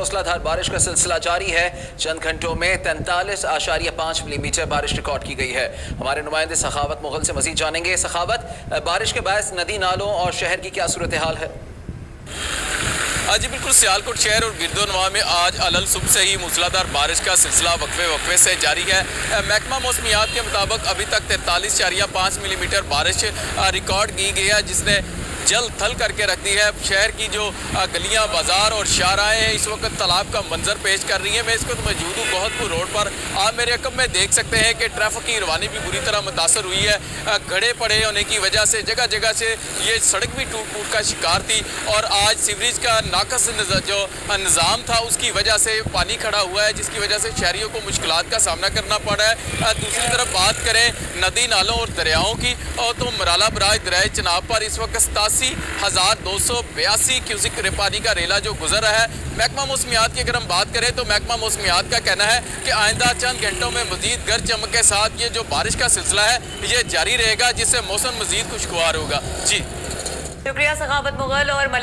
मूसलाधार बारिश का सिलसिला जारी है। चंद घंटों में 43.5 मिलीमीटर बारिश रिकॉर्ड की गई है। हमारे नुमाइंदे सखावत मुगल से मजीद जानेंगे। सखावत, बारिश के बायस नदी नालों और शहर की क्या सूरत हाल है? जी बिल्कुल, सियालकोट शहर और गिरदोनवा में आज अलल सुबह से ही मूसलाधार बारिश का सिलसिला वक्फे से जारी है। महकमा मौसमियात के मुताबिक अभी तक 43.5 मिलीमीटर बारिश रिकॉर्ड की गई है, जिसने जल थल करके रख दी है। शहर की जो गलियां, बाजार और शाहराएं हैं इस वक्त तालाब का मंजर पेश कर रही है। मैं इस वक्त मौजूद हूँ बहुतपुर रोड पर। आप मेरे अकब में देख सकते हैं कि ट्रैफिक की रवानी भी बुरी तरह मुतासर हुई है। गड्ढे पड़े होने की वजह से जगह जगह से ये सड़क भी टूट का शिकार थी और आज सीवरेज का नाकस जो निज़ाम था उसकी वजह से पानी खड़ा हुआ है, जिसकी वजह से शहरियों को मुश्किलात का सामना करना पड़ रहा है। दूसरी तरफ बात करें नदी नालों और दरियाओं की, और तो मराला बराज दरियाए चनाब पर इस वक्त 87,282 क्यूसिक पानी का रेला जो गुजर रहा है। महकमा मौसमियात की अगर हम बात करें तो महकमा मौसमियात का कहना है कि आइंदा चंद घंटों में मजीद गरज चमक के साथ ये जो बारिश का सिलसिला है ये जारी रहेगा, जिससे मौसम मजीद खुशगवार होगा। जी शुक्रिया सखावत मुगल और मलिक।